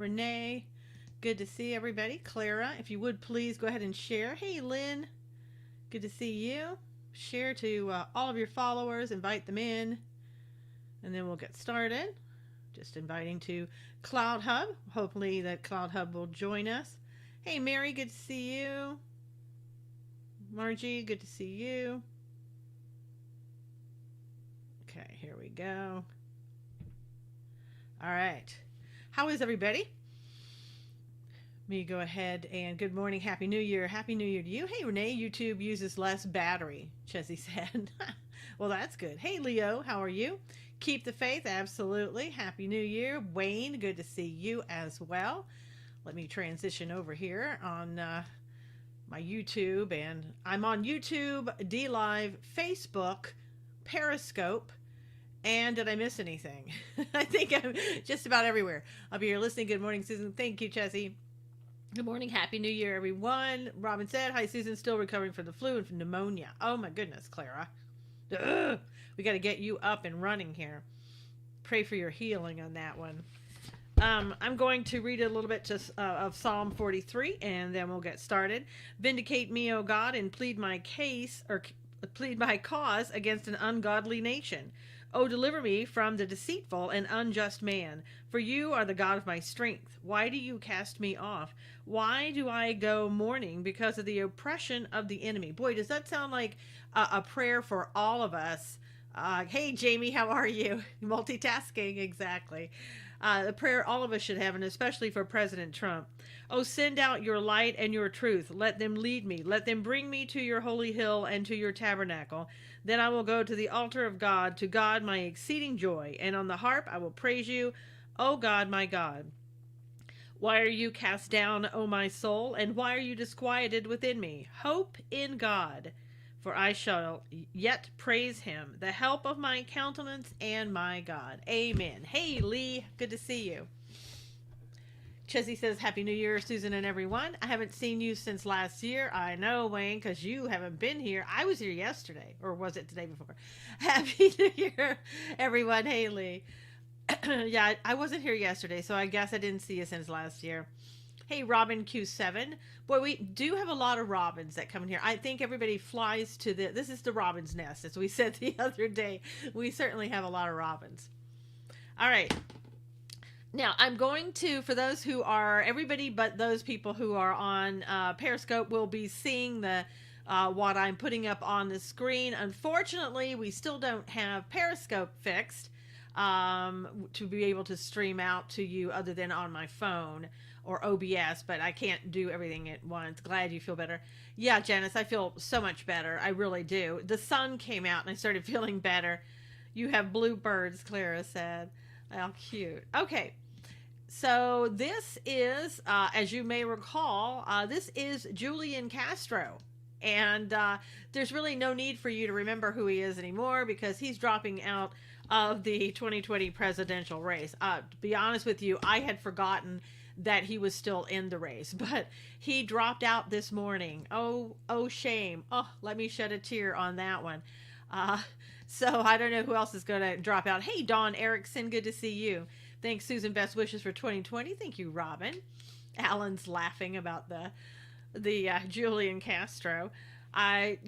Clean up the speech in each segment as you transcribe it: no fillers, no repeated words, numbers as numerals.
Renee, good to see everybody. Clara, if you would please go ahead and share. Hey, Lynn, good to see you. Share to all of your followers, invite them in, and then we'll get started. Just inviting to Cloud Hub. Hopefully, that Cloud Hub will join us. Hey, Mary, good to see you. Margie, good to see you. Okay, here we go. All right. How is everybody? Me go ahead and good morning, happy new year, happy new year to you. Hey Renee, YouTube uses less battery, Chessie said. Well, that's good. Hey Leo, how are you? Keep the faith, absolutely. Happy new year. Wayne, good to see you as well. Let me transition over here on my YouTube, and I'm on YouTube, D Live, Facebook, Periscope. And did I miss anything? I think I'm just about everywhere. I'll be here listening. Good morning, Susan. Thank you, Chessie. Good morning. Happy New Year, everyone. Robin said, hi, Susan. Still recovering from the flu and from pneumonia. Oh, my goodness, Clara. Ugh. We got to get you up and running here. Pray for your healing on that one. I'm going to read a little bit just of Psalm 43, and then we'll get started. Vindicate me, O God, and plead my case, or plead my cause against an ungodly nation. O deliver me from the deceitful and unjust man, for you are the God of my strength. Why do you cast me off? Why do I go mourning because of the oppression of the enemy? Boy, does that sound like a prayer for all of us. Hey, Jamie, how are you? Multitasking, exactly. The prayer all of us should have, and especially for President Trump. Oh, send out your light and your truth. Let them lead me. Let them bring me to your holy hill and to your tabernacle. Then I will go to the altar of God, to God my exceeding joy, and on the harp I will praise you, O God, my God. Why are you cast down, O my soul, and why are you disquieted within me? Hope in God, for I shall yet praise him, the help of my countenance and my God. Amen. Hey, Lee, good to see you. Chessie says, Happy New Year, Susan and everyone. I haven't seen you since last year. I know, Wayne, because you haven't been here. I was here yesterday, or was it the day before? Happy New Year, everyone. Hey, Lee. Yeah, I wasn't here yesterday, so I guess I didn't see you since last year. Hey, Robin Q7. Boy, we do have a lot of robins that come in here. I think everybody flies to this is the robin's nest, as we said the other day. We certainly have a lot of robins. All right. Now, I'm going to, for those who are, everybody but those people who are on Periscope will be seeing the what I'm putting up on the screen. Unfortunately, we still don't have Periscope fixed to be able to stream out to you other than on my phone or OBS, but I can't do everything at once. Glad you feel better. Yeah, Janice, I feel so much better. I really do. The sun came out and I started feeling better. You have blue birds, Clara said. How cute. Okay. So this is, as you may recall, this is Julian Castro. And there's really no need for you to remember who he is anymore because he's dropping out of the 2020 presidential race. To be honest with you, I had forgotten that he was still in the race, but he dropped out this morning. Oh, shame. Oh, let me shed a tear on that one. So I don't know who else is going to drop out. Hey, Dawn Erickson, good to see you. Thanks, Susan. Best wishes for 2020. Thank you, Robin. Alan's laughing about the Julian Castro. I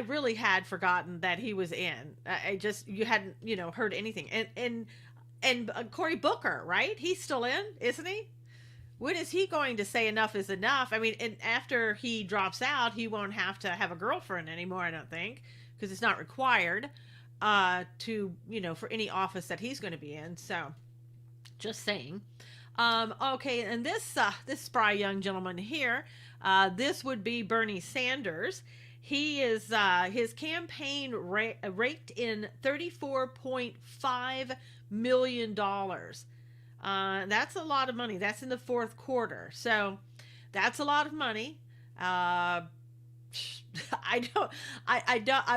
really had forgotten that he was in. You hadn't, heard anything. And Cory Booker, right? He's still in, isn't he? When is he going to say enough is enough? I mean, and after he drops out, he won't have to have a girlfriend anymore, I don't think, because it's not required for any office that he's going to be in. So, just saying. Okay, and this spry young gentleman here, this would be Bernie Sanders. He is his campaign raked in $34.5 million. That's a lot of money. That's in the fourth quarter. So that's a lot of money. I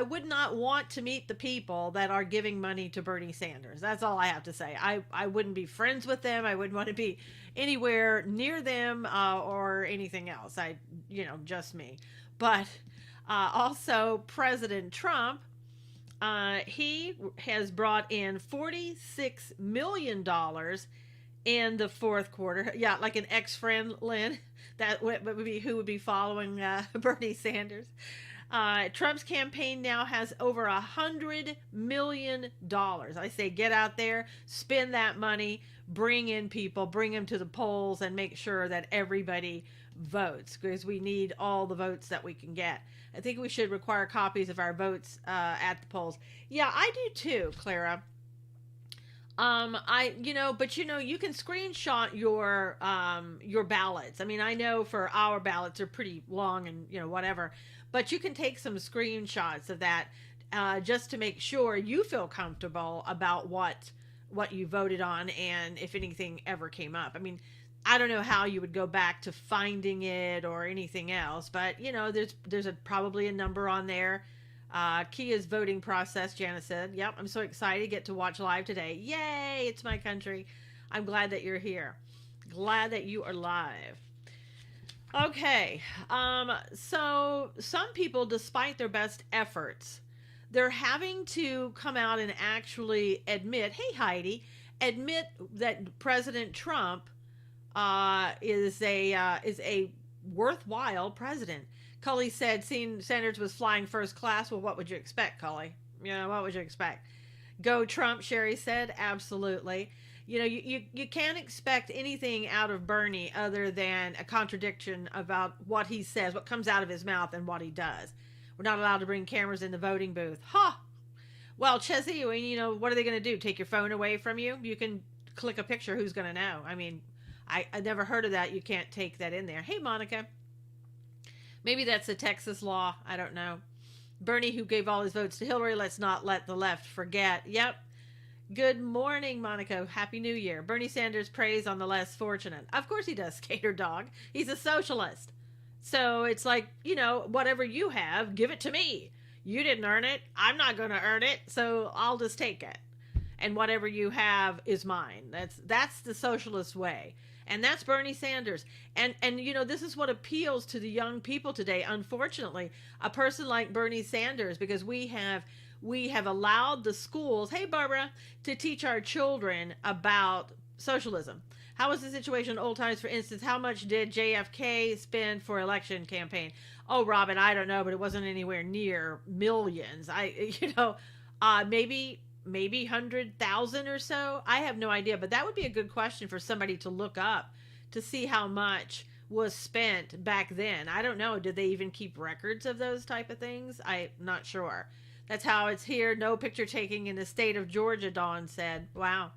would not want to meet the people that are giving money to Bernie Sanders. That's all I have to say. I wouldn't be friends with them. I wouldn't want to be anywhere near them or anything else. Just me. But also President Trump, he has brought in $46 million in the fourth quarter. Yeah, like an ex-friend, Lynn, that would be who would be following Bernie Sanders. Trump's campaign now has over $100 million. I say get out there, spend that money, bring in people, bring them to the polls, and make sure that everybody votes because we need all the votes that we can get. I think we should require copies of our votes at the polls. Yeah, I do too, Clara. But you can screenshot your ballots. I mean, I know for our ballots are pretty long and whatever, but you can take some screenshots of that just to make sure you feel comfortable about what you voted on and if anything ever came up. I mean, I don't know how you would go back to finding it or anything else, but there's probably a number on there. Kia's voting process, Janice said. Yep, I'm so excited to get to watch live today. Yay, it's my country. I'm glad that you're here. Glad that you are live. Okay, so some people, despite their best efforts, they're having to come out and actually admit, hey Heidi, admit that President Trump is a worthwhile president. Cully said, seeing Sanders was flying first class. Well, what would you expect, Cully? What would you expect? Go Trump, Sherry said. Absolutely. You can't expect anything out of Bernie other than a contradiction about what he says, what comes out of his mouth, and what he does. We're not allowed to bring cameras in the voting booth. Well, Chessie, what are they going to do? Take your phone away from you? You can click a picture. Who's going to know? I mean, I never heard of that. You can't take that in there. Hey, Monica. Maybe that's a Texas law. I don't know. Bernie, who gave all his votes to Hillary, let's not let the left forget. Yep. Good morning, Monica. Happy New Year. Bernie Sanders preys on the less fortunate. Of course he does, Skater Dog. He's a socialist. So it's like, whatever you have, give it to me. You didn't earn it. I'm not going to earn it. So I'll just take it. And whatever you have is mine. That's the socialist way. And that's Bernie Sanders. And this is what appeals to the young people today. Unfortunately, a person like Bernie Sanders, because we have allowed the schools, hey Barbara, to teach our children about socialism. How was the situation in old times? For instance, how much did JFK spend for election campaign? Oh, Robin, I don't know, but it wasn't anywhere near millions. Maybe 100,000 or so. I have no idea, but that would be a good question for somebody to look up to see how much was spent back then. I don't know. Did they even keep records of those type of things? I'm not sure. That's how it's here. No picture taking in the state of Georgia, Dawn said. Wow.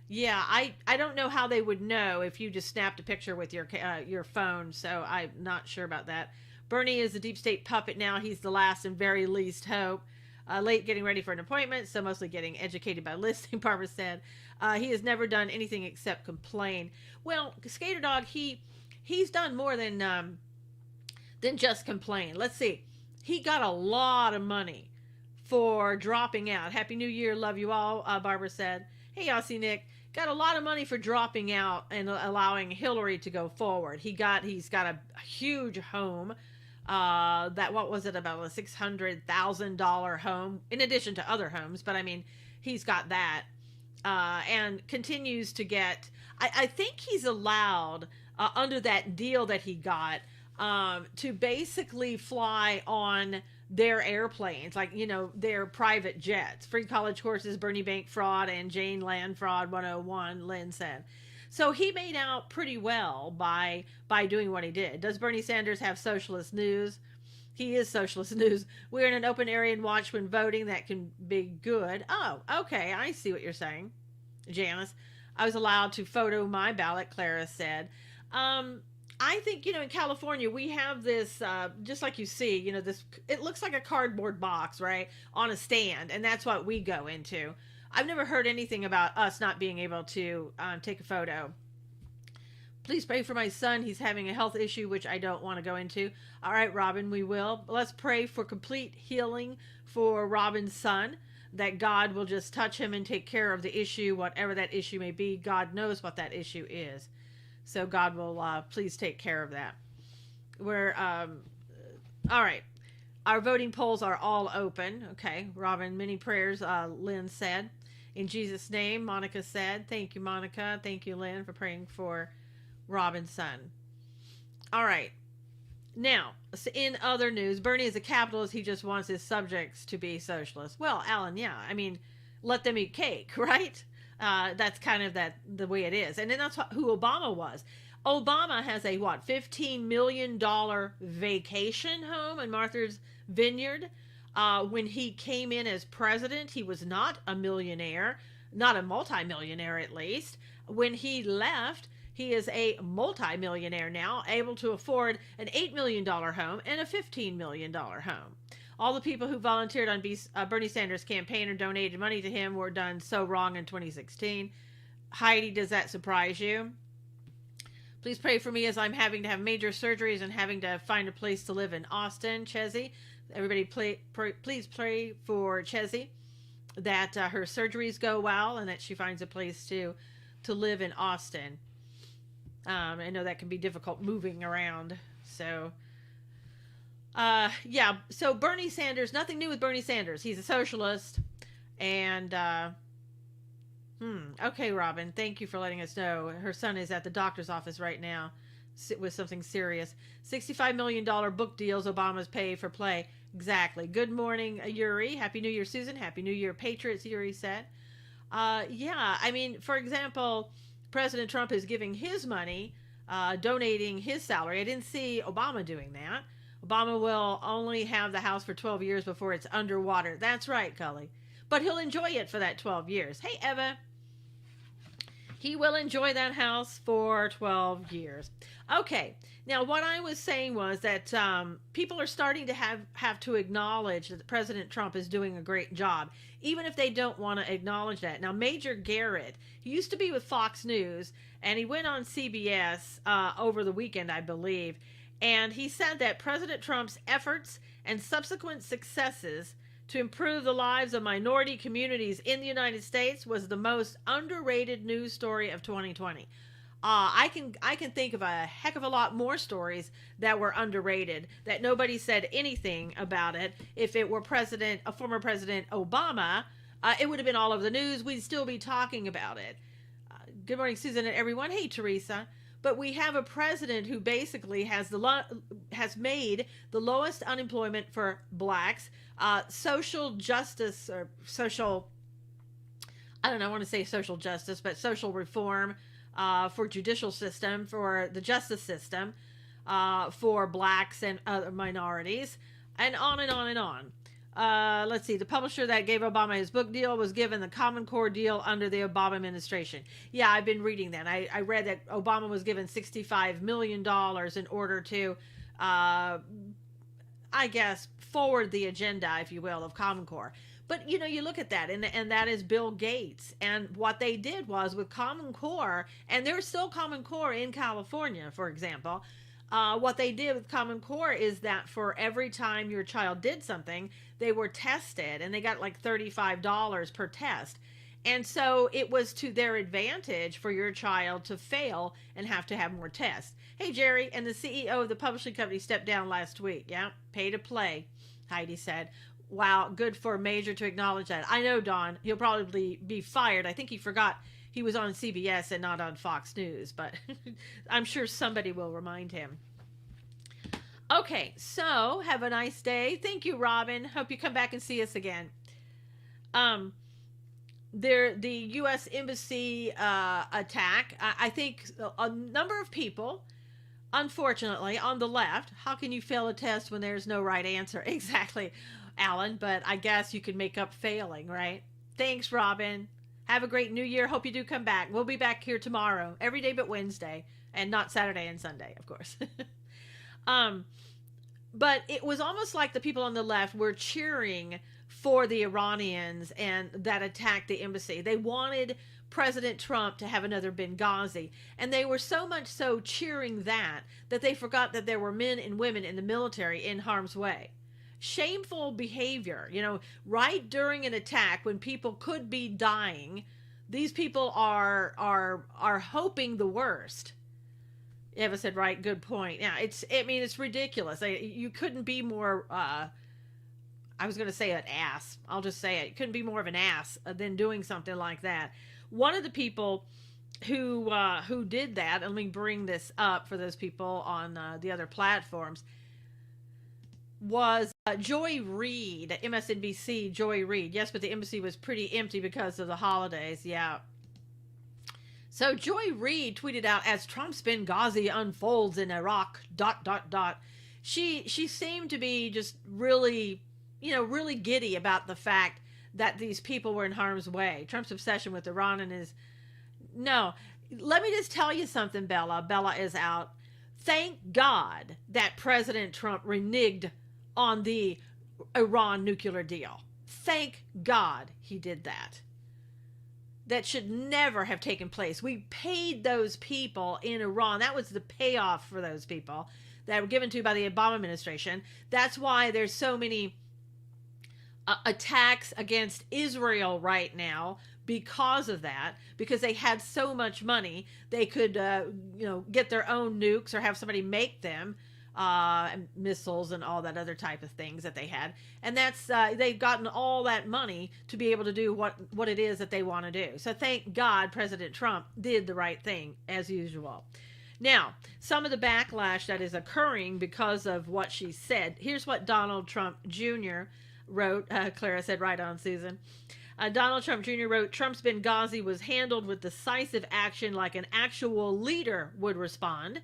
Yeah, I don't know how they would know if you just snapped a picture with your phone, so I'm not sure about that. Bernie is a deep state puppet now. He's the last and very least hope. Late getting ready for an appointment, so mostly getting educated by listening, Barbara said. He has never done anything except complain. Well, Skater Dog, he's done more than just complain. Let's see. He got a lot of money for dropping out. Happy New Year, love you all, Barbara said. Hey, Aussie Nick. Got a lot of money for dropping out and allowing Hillary to go forward. He's got a huge home. What was it, about a $600,000 home in addition to other homes, but I mean, he's got that, and continues to get, I think he's allowed, under that deal that he got, to basically fly on their airplanes, like, their private jets. Free college courses, Bernie Bank fraud, and Jane Land fraud 101, Lynn said. So he made out pretty well by doing what he did. Does Bernie Sanders have socialist news? He is socialist news. We're in an open area and watch when voting. That can be good. Oh, okay. I see what you're saying, Janice. I was allowed to photo my ballot, Clara said. I think, in California, we have this, just like you see, this, it looks like a cardboard box, right, on a stand, and that's what we go into. I've never heard anything about us not being able to take a photo. Please pray for my son. He's having a health issue, which I don't want to go into. All right, Robin, we will. Let's pray for complete healing for Robin's son, that God will just touch him and take care of the issue, whatever that issue may be. God knows what that issue is. So God will please take care of that. All right. Our voting polls are all open. Okay, Robin, many prayers, Lynn said. In Jesus' name, Monica said. Thank you, Monica. Thank you, Lynn, for praying for Robin's son. All right. Now, in other news, Bernie is a capitalist. He just wants his subjects to be socialists. Well, Alan, yeah. I mean, let them eat cake, right? That's kind of the way it is. And then that's who Obama was. Obama has a, $15 million vacation home in Martha's Vineyard. When he came in as president, he was not a millionaire, not a multimillionaire at least. When he left, he is a multimillionaire now, able to afford an $8 million home and a $15 million home. All the people who volunteered on Bernie Sanders' campaign or donated money to him were done so wrong in 2016. Heidi, does that surprise you? Please pray for me as I'm having to have major surgeries and having to find a place to live in Austin. Chezzy, everybody please pray for Chezzy that her surgeries go well and that she finds a place to live in Austin. I know that can be difficult moving around. So, yeah. So Bernie Sanders, nothing new with Bernie Sanders. He's a socialist. And, okay, Robin, thank you for letting us know. Her son is at the doctor's office right now with something serious. $65 million book deals Obama's pay for play. Exactly. Good morning, Yuri. Happy New Year, Susan. Happy New Year, Patriots, Yuri said. Yeah, I mean, for example, President Trump is giving his money, donating his salary. I didn't see Obama doing that. Obama will only have the house for 12 years before it's underwater. That's right, Cully. But he'll enjoy it for that 12 years. Hey, Eva. He will enjoy that house for 12 years. Okay. Now, what I was saying was that people are starting to have to acknowledge that President Trump is doing a great job, even if they don't want to acknowledge that. Now, Major Garrett, he used to be with Fox News, and he went on CBS over the weekend, I believe, and he said that President Trump's efforts and subsequent successes to improve the lives of minority communities in the United States was the most underrated news story of 2020. I can think of a heck of a lot more stories that were underrated, that nobody said anything about it. If it were former President Obama, it would have been all over the news. We'd still be talking about it. Good morning, Susan and everyone. Hey, Teresa. But we have a president who basically has made the lowest unemployment for blacks, social justice or social, I don't know, I want to say social justice, but social reform for judicial system, for the justice system, for blacks and other minorities, and on and on and on. Let's see. The publisher that gave Obama his book deal was given the Common Core deal under the Obama administration. Yeah, I've been reading that. I read that Obama was given $65 million in order to, I guess, forward the agenda, if you will, of Common Core. But, you look at that, and that is Bill Gates. And what they did was with Common Core, and there's still Common Core in California, for example, what they did with Common Core is that for every time your child did something, they were tested, and they got like $35 per test. And so it was to their advantage for your child to fail and have to have more tests. Hey, Jerry, and the CEO of the publishing company stepped down last week. Yeah, pay to play, Heidi said. Wow, good for Major to acknowledge that. I know, Don, he'll probably be fired. I think he forgot he was on CBS and not on Fox News, but I'm sure somebody will remind him. Okay, so have a nice day. Thank you, Robin. Hope you come back and see us again. The U.S. Embassy attack, I think a number of people, unfortunately, on the left, how can you fail a test when there's no right answer? Exactly, Alan, but I guess you can make up failing, right? Thanks, Robin. Have a great New Year. Hope you do come back. We'll be back here tomorrow, every day but Wednesday, and not Saturday and Sunday, of course. But it was almost like the people on the left were cheering for the Iranians and that attacked the embassy. They wanted President Trump to have another Benghazi. And they were so much so cheering that they forgot that there were men and women in the military in harm's way. Shameful behavior, right during an attack when people could be dying, these people are hoping the worst. Eva said, right, good point. Yeah, it's ridiculous. You couldn't be more, I was going to say an ass. I'll just say it. Couldn't be more of an ass than doing something like that. One of the people who did that, and let me bring this up for those people on the other platforms, was Joy Reid, MSNBC. Joy Reid. Yes, but the embassy was pretty empty because of the holidays. Yeah. So Joy Reid tweeted out, as Trump's Benghazi unfolds in Iraq, ... She seemed to be just really, really giddy about the fact that these people were in harm's way. Trump's obsession with Iran and his... No, let me just tell you something, Bella. Bella is out. Thank God that President Trump reneged on the Iran nuclear deal. Thank God he did that. That should never have taken place. We paid those people in Iran. That was the payoff for those people that were given to by the Obama administration. That's why there's so many attacks against Israel right now, because of that, because they had so much money, they could, get their own nukes or have somebody make them, missiles and all that other type of things that they had. And that's, they've gotten all that money to be able to do what it is that they want to do. So thank God President Trump did the right thing as usual. Now, some of the backlash that is occurring because of what she said. Here's what Donald Trump Jr. wrote. Clara said, right on, Susan. Donald Trump Jr. wrote, Trump's Benghazi was handled with decisive action like an actual leader would respond.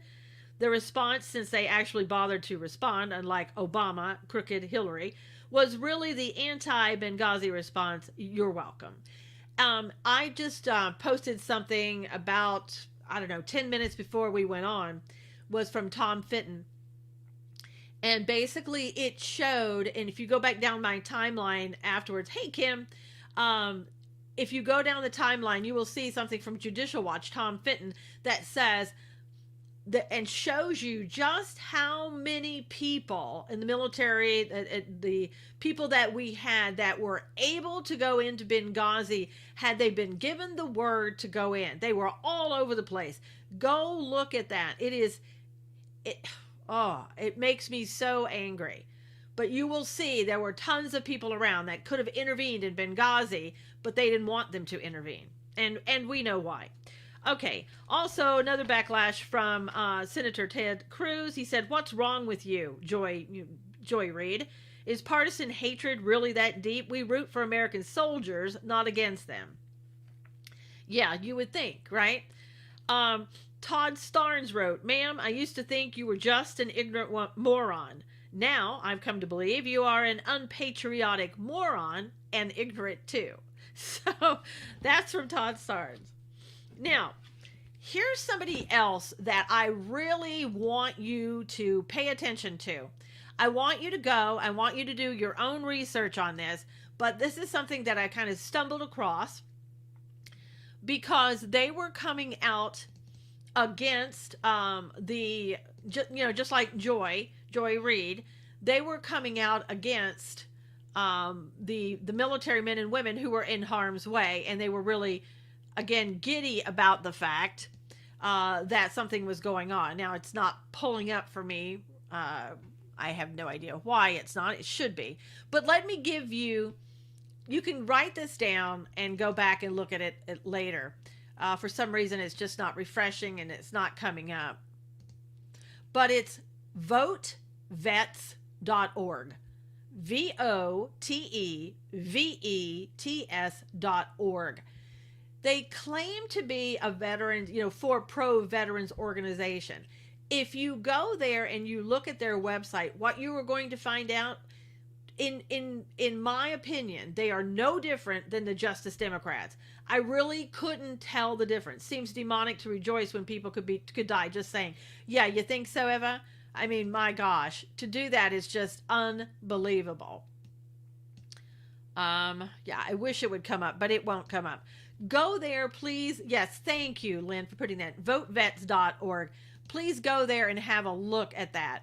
The response, since they actually bothered to respond, unlike Obama, crooked Hillary, was really the anti-Benghazi response. You're welcome. I just posted something about, 10 minutes before we went on, was from Tom Fitton. And basically it showed, and if you go back down my timeline afterwards, hey, Kim, if you go down the timeline, you will see something from Judicial Watch, Tom Fitton, that says that and shows you just how many people in the military, the people that we had that were able to go into Benghazi, had they been given the word to go in. They were all over the place. Go look at that. It makes me so angry. But you will see there were tons of people around that could have intervened in Benghazi, but they didn't want them to intervene. And we know why. Okay, also another backlash from Senator Ted Cruz. He said, what's wrong with you, Joy Reid? Is partisan hatred really that deep? We root for American soldiers, not against them. Yeah, you would think, right? Todd Starnes wrote, ma'am, I used to think you were just an ignorant moron. Now, I've come to believe you are an unpatriotic moron and ignorant too. So, that's from Todd Starnes. Now, here's somebody else that I really want you to pay attention to. I want you to go, I want you to do your own research on this, but this is something that I kind of stumbled across because they were coming out against just like Joy Reid, they were coming out against the military men and women who were in harm's way, and they were really, again, giddy about the fact that something was going on. Now, it's not pulling up for me. I have no idea why it's not. It should be. But let me give you can write this down and go back and look at it later. For some reason, it's just not refreshing and it's not coming up. But it's votevets.org. VOTEVETS.org. They claim to be a veteran, for pro-veterans organization. If you go there and you look at their website, what you are going to find out, in my opinion, they are no different than the Justice Democrats. I really couldn't tell the difference. Seems demonic to rejoice when people could die. Just saying. Yeah, you think so, Eva? I mean, my gosh, to do that is just unbelievable. Yeah, I wish it would come up, but it won't come up. Go there, please. Yes, thank you, Lynn, for putting that. Votevets.org. Please go there and have a look at that.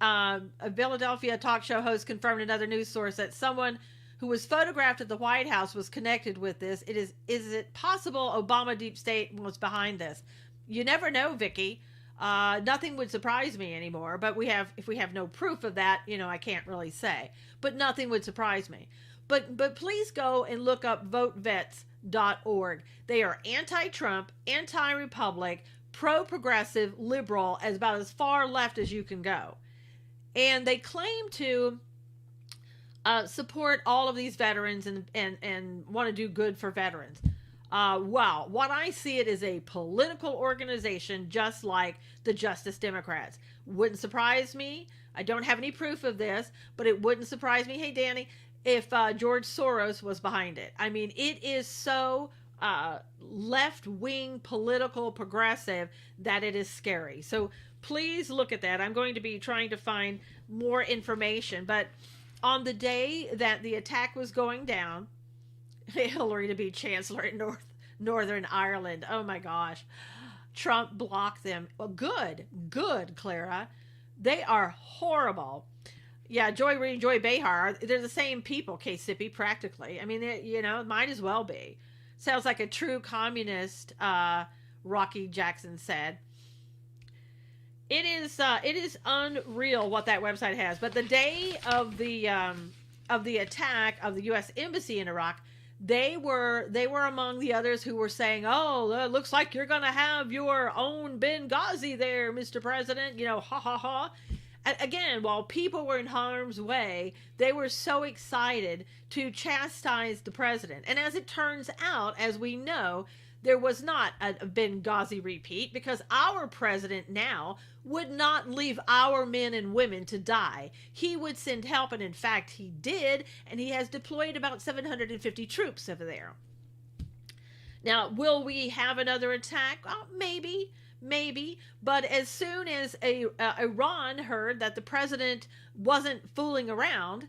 A Philadelphia talk show host confirmed another news source that someone who was photographed at the White House was connected with this. Is it possible Obama deep state was behind this? You never know, Vicky. Nothing would surprise me anymore. But if we have no proof of that, I can't really say. But nothing would surprise me. But please go and look up votevets.org. They are anti-Trump, anti-Republic, pro-progressive, liberal, as about as far left as you can go. And they claim to support all of these veterans and want to do good for veterans. Wow, what I see it is a political organization just like the Justice Democrats. Wouldn't surprise me. I don't have any proof of this, but it wouldn't surprise me. Hey, Danny, if George Soros was behind it. I mean, it is so left-wing political progressive that it is scary. So please look at that. I'm going to be trying to find more information. But on the day that the attack was going down, Hillary to be chancellor in Northern Ireland. Oh my gosh. Trump blocked them. Well, good, Clara. They are horrible. Yeah, Joy Behar, they're the same people, K-Sippy, practically. I mean, might as well be. Sounds like a true communist, Rocky Jackson said. It is unreal what that website has. But the day of the attack of the U.S. Embassy in Iraq, they were among the others who were saying, "Oh, it looks like you're going to have your own Benghazi there, Mr. President." Ha ha ha. Again, while people were in harm's way, they were so excited to chastise the president. And as it turns out, as we know, there was not a Benghazi repeat, because our president now would not leave our men and women to die. He would send help, and in fact he did, and he has deployed about 750 troops over there. Now, will we have another attack? Well, maybe. But as soon as Iran heard that the president wasn't fooling around,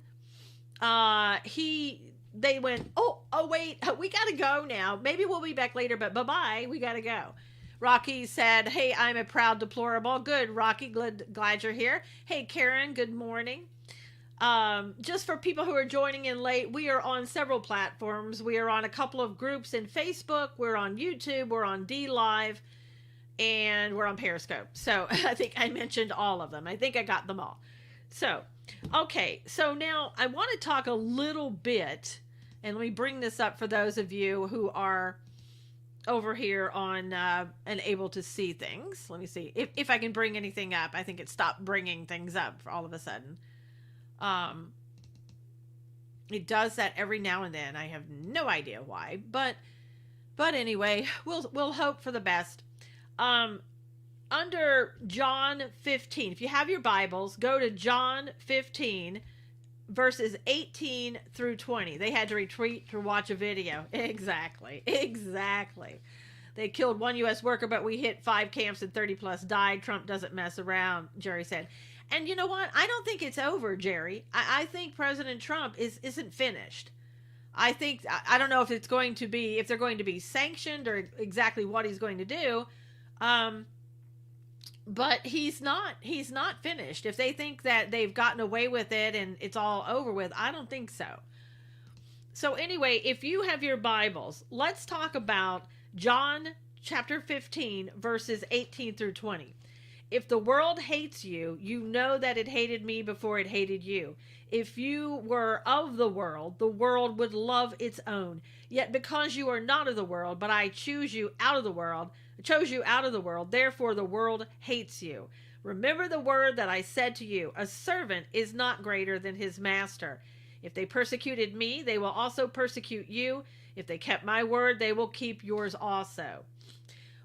they went, oh wait, we gotta go now. Maybe we'll be back later, but bye-bye, we gotta go. Rocky said, hey, I'm a proud deplorable. Good, Rocky, glad you're here. Hey, Karen, good morning. Just for people who are joining in late, we are on several platforms. We are on a couple of groups in Facebook. We're on YouTube. We're on DLive. And we're on Periscope. So I think I mentioned all of them. I think I got them all. So, okay. So now I want to talk a little bit, and let me bring this up for those of you who are over here on and able to see things. Let me see if I can bring anything up. I think it stopped bringing things up all of a sudden. It does that every now and then. I have no idea why, but anyway, we'll hope for the best. Under John 15, if you have your Bibles, go to John 15, verses 18 through 20. They had to retreat to watch a video. Exactly. They killed one U.S. worker, but we hit 5 camps and 30 plus died. Trump doesn't mess around, Jerry said. And you know what? I don't think it's over, Jerry. I think President Trump isn't finished. I think, I don't know if they're going to be sanctioned or exactly what he's going to do. But he's not finished. If they think that they've gotten away with it and it's all over with, I don't think so. So anyway, if you have your Bibles, let's talk about John chapter 15, verses 18 through 20. If the world hates you, you know that it hated me before it hated you. If you were of the world would love its own. Yet because you are not of the world, but I chose you out of the world, therefore the world hates you. Remember the word that I said to you, a servant is not greater than his master. If they persecuted me, they will also persecute you. If they kept my word, they will keep yours also.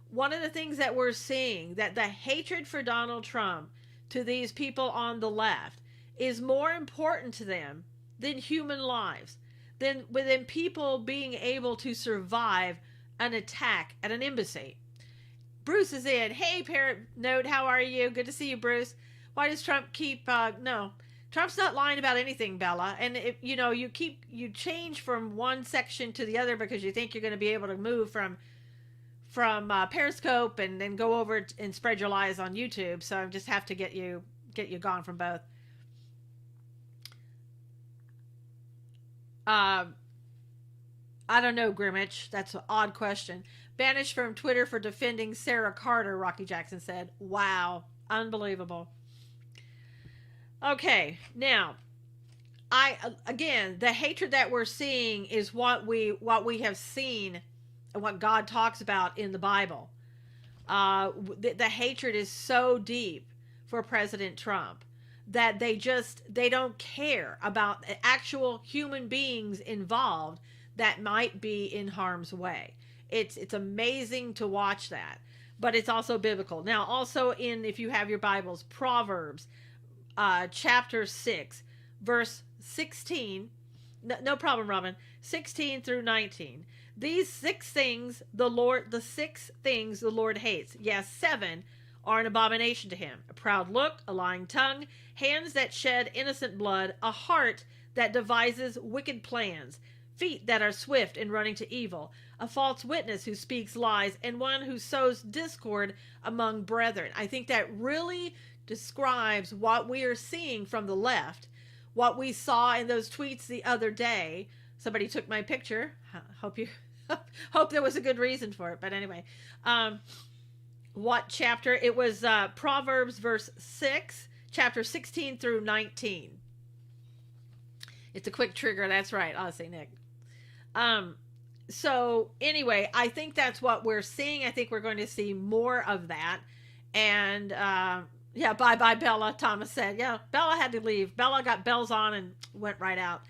One of the things that we're seeing, that the hatred for Donald Trump to these people on the left is more important to them than human lives, than people being able to survive an attack at an embassy. Bruce is in. Hey, Parrot Note, how are you? Good to see you, Bruce. Why does Trump keep... no, Trump's not lying about anything, Bella. And, you change from one section to the other because you think you're going to be able to move from Periscope and then go over and spread your lies on YouTube. So I just have to get you gone from both. I don't know, Grimmich. That's an odd question. Banished from Twitter for defending Sarah Carter, Rocky Jackson said. Wow. Unbelievable. Okay, now, again, the hatred that we're seeing is what we have seen and what God talks about in the Bible. The hatred is so deep for President Trump that they don't care about actual human beings involved that might be in harm's way. It's amazing to watch that, but it's also biblical. Now, also if you have your Bibles, Proverbs, chapter 6, verse 16. No problem, Robin. 16 through 19. These six things the Lord hates. Yes, 7 are an abomination to him: a proud look, a lying tongue, hands that shed innocent blood, a heart that devises wicked plans, feet that are swift in running to evil, a false witness who speaks lies, and one who sows discord among brethren. I think that really describes what we are seeing from the left, what we saw in those tweets the other day. Somebody took my picture. Hope there was a good reason for it. But anyway, what chapter? It was Proverbs verse 6, chapter 16 through 19. It's a quick trigger. That's right. I'll say Nick. So anyway, I think that's what we're seeing. I think we're going to see more of that. And yeah, bye Bella, Thomas said. Yeah, Bella had to leave. Bella got bells on and went right out.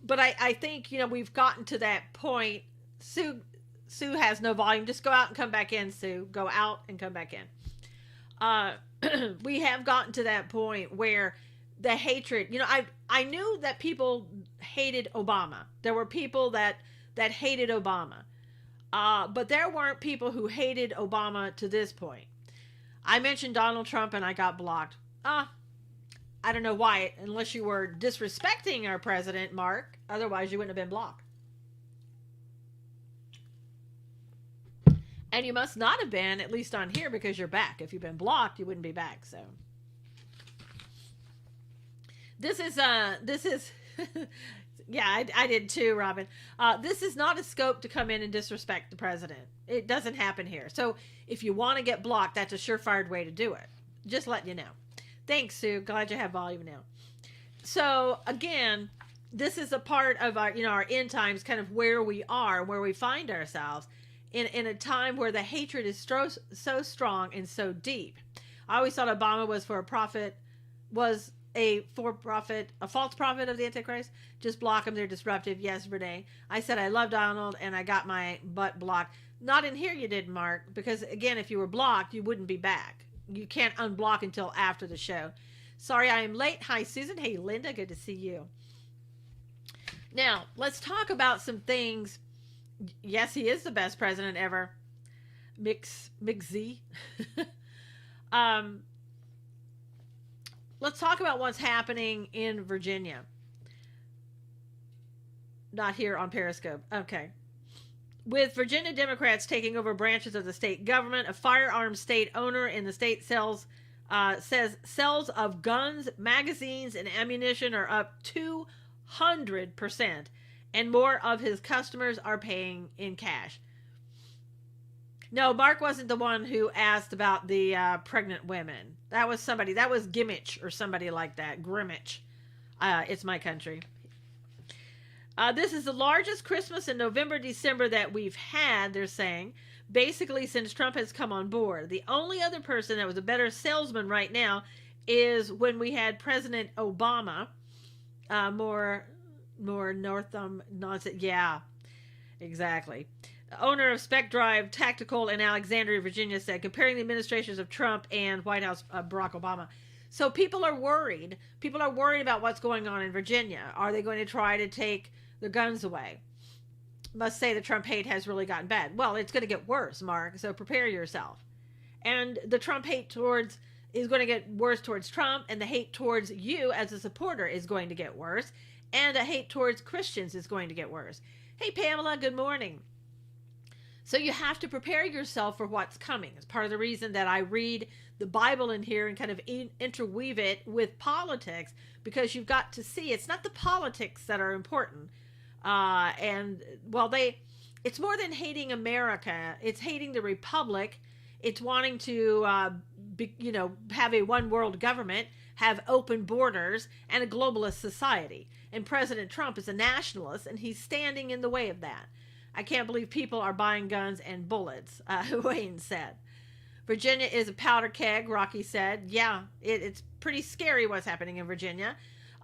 But I think, we've gotten to that point. Sue has no volume. Just go out and come back in, Sue. Go out and come back in. We have gotten to that point where the hatred, I knew that people hated Obama. There were people that hated Obama. But there weren't people who hated Obama to this point. I mentioned Donald Trump and I got blocked. I don't know why, unless you were disrespecting our president, Mark. Otherwise, you wouldn't have been blocked. And you must not have been, at least on here, because you're back. If you've been blocked, you wouldn't be back. So this is yeah, I did too, Robin. This is not a scope to come in and disrespect the president. It doesn't happen here. So if you want to get blocked, that's a surefire way to do it. Just letting you know. Thanks, Sue. Glad you have volume now. So again, this is a part of our, our end times, kind of where we are, where we find ourselves in a time where the hatred is so strong and so deep. I always thought Obama was a false prophet of the Antichrist. Just block them. They're disruptive. Yes, Renee. I said I love Donald and I got my butt blocked. Not in here you did, Mark, because again, if you were blocked, you wouldn't be back. You can't unblock until after the show. Sorry, I am late. Hi, Susan. Hey, Linda. Good to see you. Now, let's talk about some things. Yes, he is the best president ever. Mix Z. Let's talk about what's happening in Virginia. Not here on Periscope. Okay. With Virginia Democrats taking over branches of the state government, a firearms state owner in the state says sales of guns, magazines, and ammunition are up 200%, and more of his customers are paying in cash. No, Mark wasn't the one who asked about the pregnant women. That was somebody. That was Gimmich or somebody like that. Grimmich. It's my country. This is the largest Christmas in November, December that we've had, they're saying, basically since Trump has come on board. The only other person that was a better salesman right now is when we had President Obama. More Northam nonsense. Yeah, exactly. Owner of Spec Drive Tactical in Alexandria, Virginia, said, comparing the administrations of Trump and White House Barack Obama. So people are worried. People are worried about what's going on in Virginia. Are they going to try to take the guns away? Must say the Trump hate has really gotten bad. Well, it's going to get worse, Mark, so prepare yourself. And the Trump hate is going to get worse towards Trump, and the hate towards you as a supporter is going to get worse, and the hate towards Christians is going to get worse. Hey, Pamela, good morning. So you have to prepare yourself for what's coming. It's part of the reason that I read the Bible in here and kind of interweave it with politics, because you've got to see it's not the politics that are important. And well, it's more than hating America. It's hating the republic. It's wanting to, have a one world government, have open borders, and a globalist society. And President Trump is a nationalist, and he's standing in the way of that. I can't believe people are buying guns and bullets, Wayne said. Virginia is a powder keg, Rocky said. Yeah, it's pretty scary what's happening in Virginia.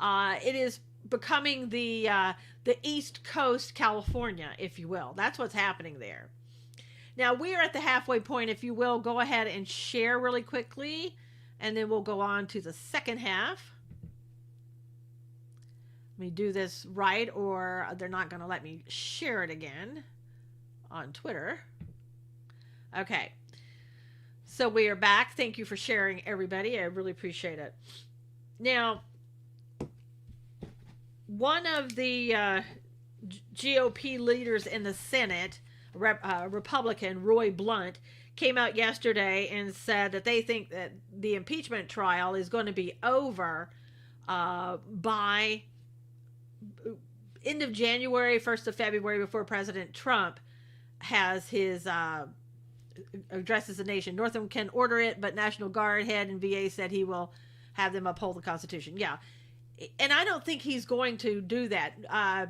It is becoming the East Coast California, if you will. That's what's happening there. Now, we're at the halfway point, if you will. Go ahead and share really quickly, and then we'll go on to the second half. Let me do this right, or they're not going to let me share it again on Twitter. Okay. So we are back. Thank you for sharing, everybody. I really appreciate it. Now, one of the GOP leaders in the Senate, Republican Roy Blunt, came out yesterday and said that they think that the impeachment trial is going to be over by end of January, 1st of February, before President Trump has his addresses the nation. Northam can order it, but National Guard head and VA said he will have them uphold the Constitution. Yeah. And I don't think he's going to do that,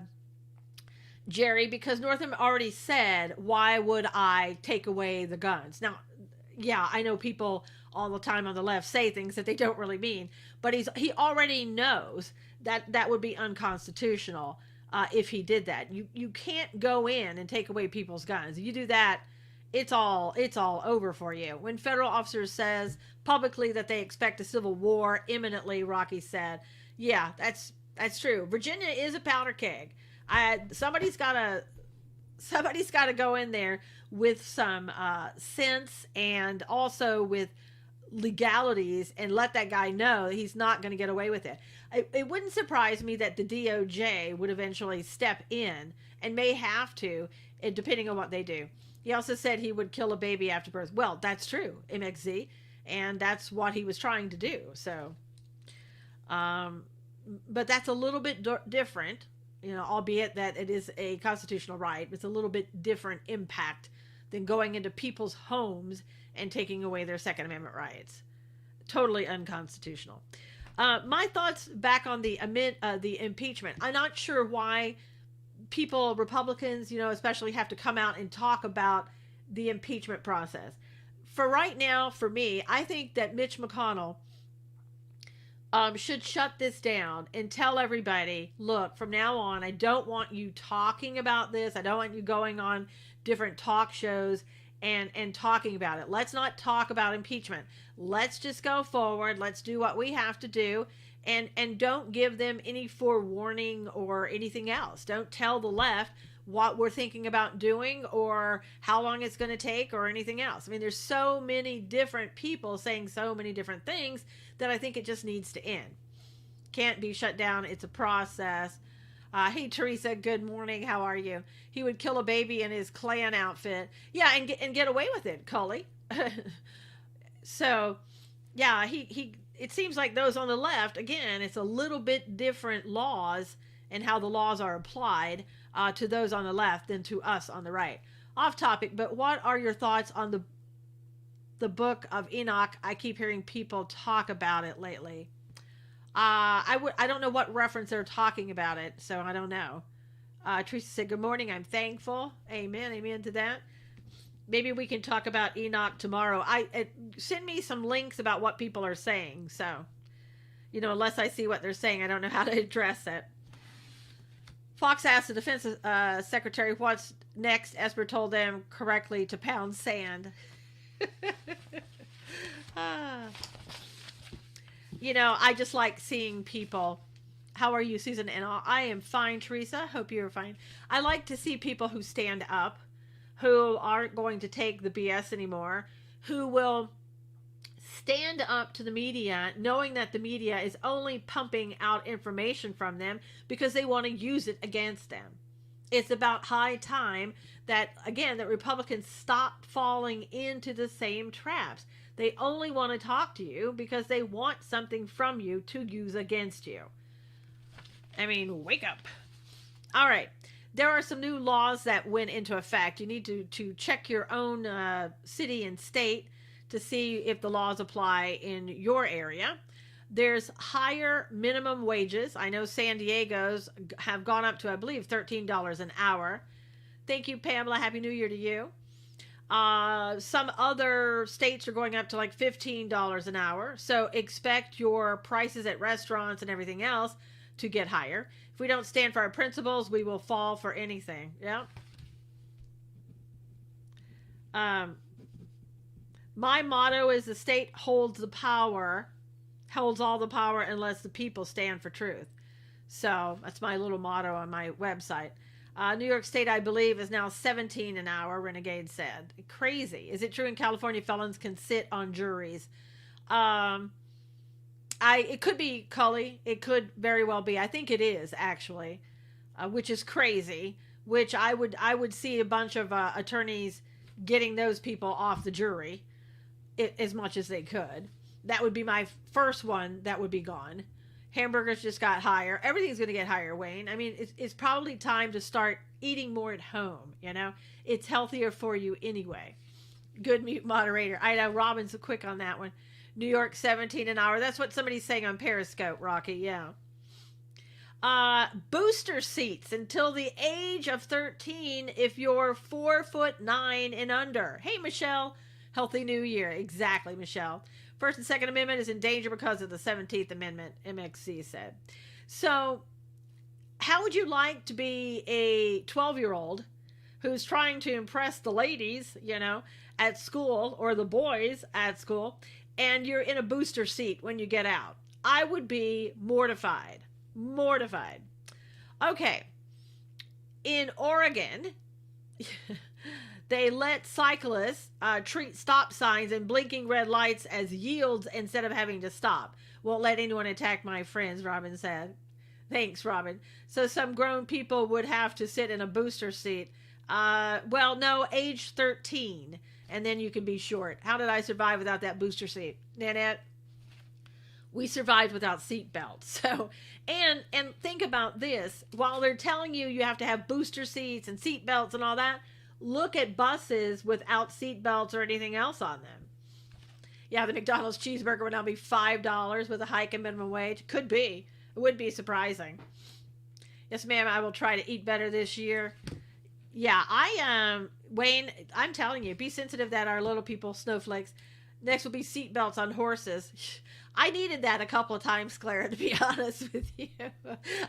Jerry, because Northam already said, why would I take away the guns? Now, yeah, I know people all the time on the left say things that they don't really mean, but he already knows that that would be unconstitutional if he did that. You can't go in and take away people's guns. If you do that, it's all over for you. When federal officers says publicly that they expect a civil war imminently, Rocky said, yeah, that's true. Virginia is a powder keg. Somebody's got to go in there with some sense and also with legalities and let that guy know that he's not going to get away with it. It wouldn't surprise me that the DOJ would eventually step in and may have to, depending on what they do. He also said he would kill a baby after birth. Well, that's true, MXZ, and that's what he was trying to do. So, but that's a little bit different, albeit that it is a constitutional right. It's a little bit different impact than going into people's homes and taking away their Second Amendment rights. Totally unconstitutional. My thoughts back on the impeachment. I'm not sure why people, Republicans, especially, have to come out and talk about the impeachment process. For right now, for me, I think that Mitch McConnell should shut this down and tell everybody, look, from now on, I don't want you talking about this. I don't want you going on different talk shows and talking about it. Let's not talk about impeachment. Let's just go forward. Let's do what we have to do. And don't give them any forewarning or anything else. Don't tell the left what we're thinking about doing or how long it's going to take or anything else. I mean, there's so many different people saying so many different things that I think it just needs to end. Can't be shut down. It's a process. Hey, Teresa, good morning. How are you? He would kill a baby in his Klan outfit. Yeah, and get away with it, Cully. So, yeah, he it seems like those on the left, again, it's a little bit different laws and how the laws are applied to those on the left than to us on the right. Off topic, but what are your thoughts on the book of Enoch? I keep hearing people talk about it lately. I don't know what reference they're talking about it, so I don't know. Teresa said, good morning, I'm thankful. Amen to that. Maybe we can talk about Enoch tomorrow. Send me some links about what people are saying. So, unless I see what they're saying, I don't know how to address it. Fox asked the defense secretary what's next. Esper told them correctly to pound sand. I just like seeing people. How are you, Susan? And I am fine, Teresa. Hope you're fine. I like to see people who stand up, who aren't going to take the BS anymore, who will stand up to the media knowing that the media is only pumping out information from them because they want to use it against them. It's about high time that Republicans stop falling into the same traps. They only want to talk to you because they want something from you to use against you. I mean, wake up. All right. there are some new laws that went into effect. You need to check your own city and state to see if the laws apply in your area. There's higher minimum wages. I know San Diego's have gone up to, I believe, $13 an hour. Thank you, Pamela. Happy New Year to you. Some other states are going up to like $15 an hour. So expect your prices at restaurants and everything else to get higher. If we don't stand for our principles, we will fall for anything. Yeah. My motto is the state holds the power, holds all the power unless the people stand for truth. So that's my little motto on my website. New York State, I believe, is now 17 an hour, Renegade said. Crazy. Is it true in California felons can sit on juries? It could be, Cully. It could very well be. I think it is, actually, which is crazy, which I would see a bunch of attorneys getting those people off the jury as much as they could. That would be my first one that would be gone. Hamburgers just got higher. Everything's going to get higher, Wayne. I mean, it's probably time to start eating more at home, you know? It's healthier for you anyway. Good mute moderator. I know Robin's quick on that one. New York, 17 an hour. That's what somebody's saying on Periscope, Rocky. Yeah. Booster seats until the age of 13 if you're 4'9" and under. Hey, Michelle. Healthy New Year. Exactly, Michelle. First and Second Amendment is in danger because of the 17th Amendment, MXC said. So, how would you like to be a 12-year-old who's trying to impress the ladies, you know, at school, or the boys at school, and you're in a booster seat when you get out? I would be mortified. Mortified. Okay. In Oregon, they let cyclists treat stop signs and blinking red lights as yields instead of having to stop. Won't let anyone attack my friends, Robin said. Thanks, Robin. So some grown people would have to sit in a booster seat. Well, no, age 13. And then you can be short. How did I survive without that booster seat? Nanette? We survived without seat belts. So, and think about this. While they're telling you you have to have booster seats and seat belts and all that, look at buses without seat belts or anything else on them. Yeah, the McDonald's cheeseburger would now be $5 with a hike in minimum wage. Could be. It would be surprising. Yes, ma'am, I will try to eat better this year. Yeah, Wayne, I'm telling you, be sensitive that our little people, snowflakes. Next will be seat belts on horses. I needed that a couple of times, Clara, to be honest with you.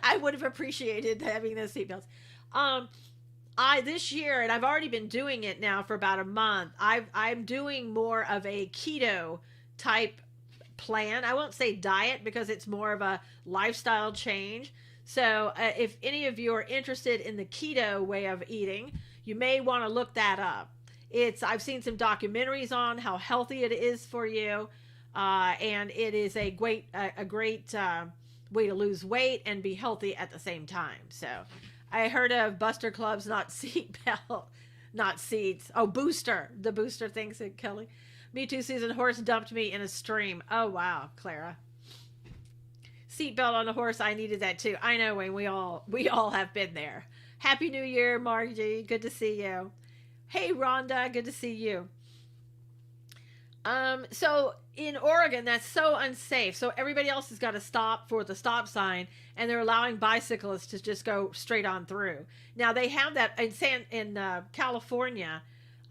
I would have appreciated having those seat belts. This year, and I've already been doing it now for about a month, I'm doing more of a keto type plan. I won't say diet because it's more of a lifestyle change. So if any of you are interested in the keto way of eating, you may want to look that up. I've seen some documentaries on how healthy it is for you, and it is a great way to lose weight and be healthy at the same time. So I heard of Buster Clubs, not seat belt, not seats. Oh, booster. The booster thing, said Kelly. Me too, Susan. Horse dumped me in a stream. Oh, wow, Clara. Seatbelt on a horse. I needed that too. I know, Wayne. We all have been there. Happy New Year, Margie. Good to see you. Hey, Rhonda. Good to see you. So in Oregon, that's so unsafe. So everybody else has got to stop for the stop sign, and they're allowing bicyclists to just go straight on through. Now they have that in California.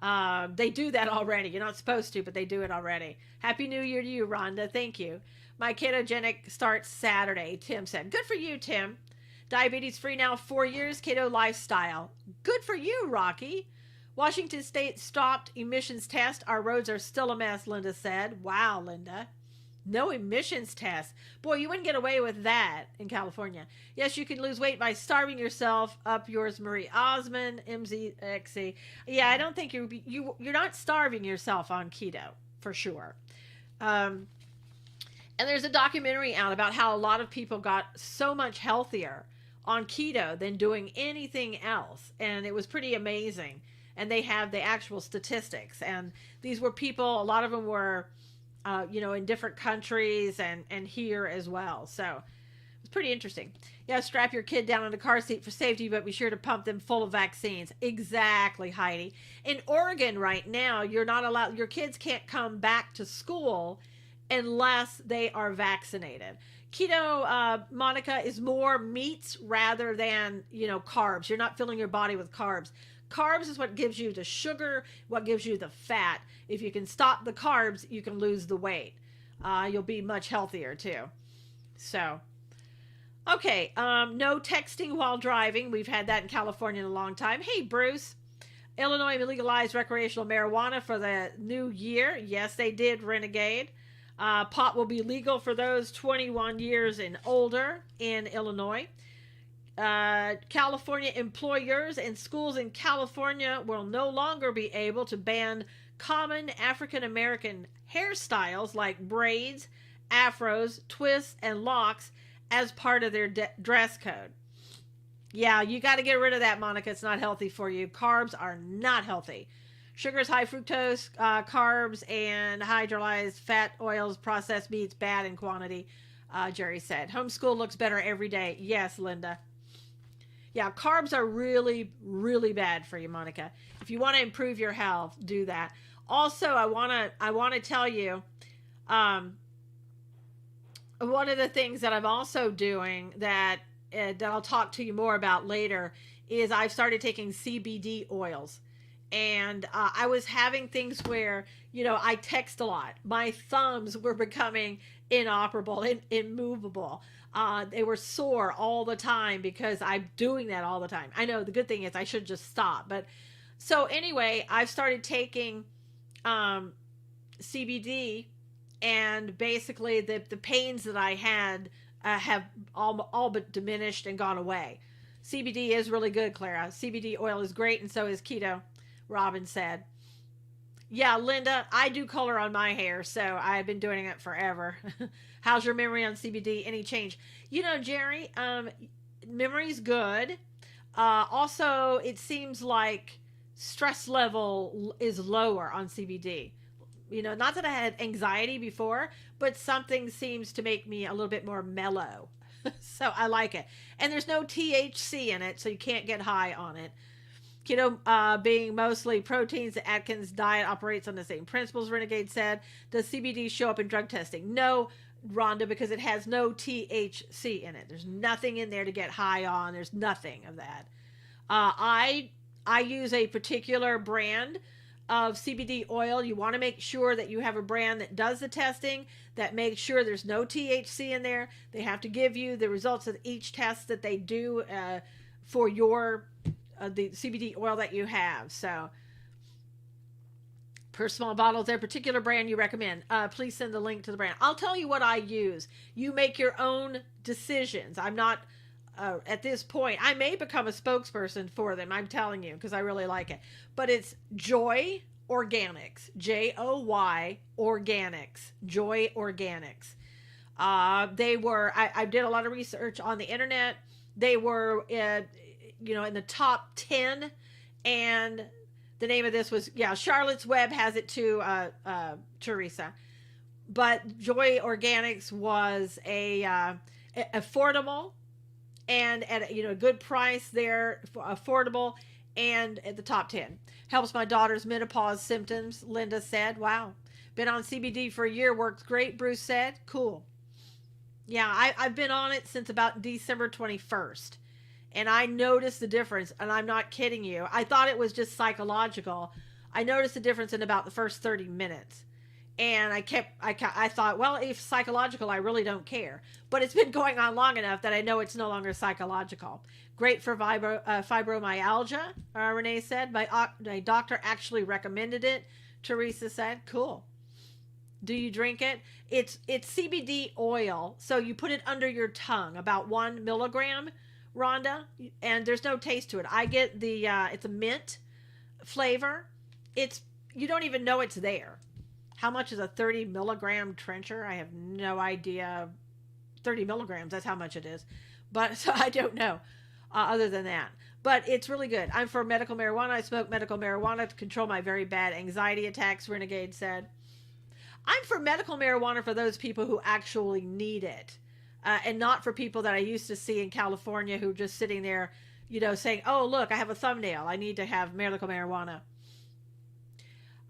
They do that already. You're not supposed to, but they do it already. Happy New Year to you, Rhonda. Thank you. My ketogenic starts Saturday, Tim said. Good for you, Tim. Diabetes free now 4 years, keto lifestyle. Good for you, Rocky. Washington State stopped emissions test. Our roads are still a mess, Linda said. Wow, Linda. No emissions test. Boy, you wouldn't get away with that in California. Yes, you can lose weight by starving yourself up. Yours, Marie Osmond, MZXC. Yeah, I don't think you're not starving yourself on keto, for sure. And there's a documentary out about how a lot of people got so much healthier on keto than doing anything else. And it was pretty amazing. And they have the actual statistics. And these were people, a lot of them were, in different countries and here as well. So It's pretty interesting. Yeah, strap your kid down in the car seat for safety, but be sure to pump them full of vaccines. Exactly, Heidi. In Oregon right now, you're not allowed, your kids can't come back to school unless they are vaccinated. Keto, Monica, is more meats rather than, carbs. You're not filling your body with carbs. Carbs is what gives you the sugar, what gives you the fat. If you can stop the carbs, you can lose the weight. You'll be much healthier too. So, okay, no texting while driving. We've had that in California in a long time. Hey, Bruce. Illinois legalized recreational marijuana for the new year. Yes, they did, Renegade. Pot will be legal for those 21 years and older in Illinois. California employers and schools in California will no longer be able to ban common African American hairstyles like braids, afros, twists, and locks as part of their dress code. Yeah, you got to get rid of that, Monica. It's not healthy for you. Carbs are not healthy. Sugars, high fructose, carbs, and hydrolyzed fat oils, processed meats, bad in quantity, Jerry said. Homeschool looks better every day. Yes, Linda. Yeah, carbs are really, really bad for you, Monica. If you want to improve your health, do that. Also, I want to tell you, one of the things that I'm also doing that I'll talk to you more about later is I've started taking CBD oils. And I was having things where, I text a lot. My thumbs were becoming inoperable, immovable. They were sore all the time because I'm doing that all the time. I know the good thing is I should just stop. But so anyway, I've started taking CBD, and basically the pains that I had have all but diminished and gone away. CBD is really good, Clara. CBD oil is great, and so is keto, Robin said. Yeah, Linda, I do color on my hair, so I've been doing it forever. How's your memory on CBD? Any change? Jerry, memory's good. Also, it seems like stress level is lower on CBD. Not that I had anxiety before, but something seems to make me a little bit more mellow. So I like it. And there's no THC in it, so you can't get high on it. Keto being mostly proteins, the Atkins diet operates on the same principles, Renegade said. Does CBD show up in drug testing? No, Rhonda, because it has no THC in it. There's nothing in there to get high on. There's nothing of that. I use a particular brand of CBD oil. You want to make sure that you have a brand that does the testing, that makes sure there's no THC in there. They have to give you the results of each test that they do for your the CBD oil that you have. So per small bottles, their particular brand you recommend. Please send the link to the brand. I'll tell you what I use. You make your own decisions. I'm not at this point. I may become a spokesperson for them. I'm telling you, because I really like it. But it's Joy Organics. Joy Organics. Joy Organics. They were. I did a lot of research on the internet. They were in the top 10, and the name of this was, Charlotte's Web has it too, Teresa. But Joy Organics was affordable, and at a good price there, affordable, and at the top 10. Helps my daughter's menopause symptoms, Linda said. Wow. Been on CBD for a year, works great, Bruce said. Cool. Yeah, I've been on it since about December 21st. And I noticed the difference, and I'm not kidding you. I thought it was just psychological. I noticed the difference in about the first 30 minutes. And I thought, well, if psychological, I really don't care. But it's been going on long enough that I know it's no longer psychological. Great for fibromyalgia, Renee said. My doctor actually recommended it, Teresa said. Cool. Do you drink it? It's CBD oil, so you put it under your tongue, about 1 milligram, Rhonda, and there's no taste to it. I get the it's a mint flavor. You don't even know it's there. How much is a 30 milligram trencher? I have no idea. 30 milligrams, that's how much it is. But so I don't know other than that. But it's really good. I'm for medical marijuana. I smoke medical marijuana to control my very bad anxiety attacks, Renegade said. I'm for medical marijuana for those people who actually need it. and not for people that I used to see in California who are just sitting there, saying, oh, look, I have a thumbnail. I need to have medical marijuana.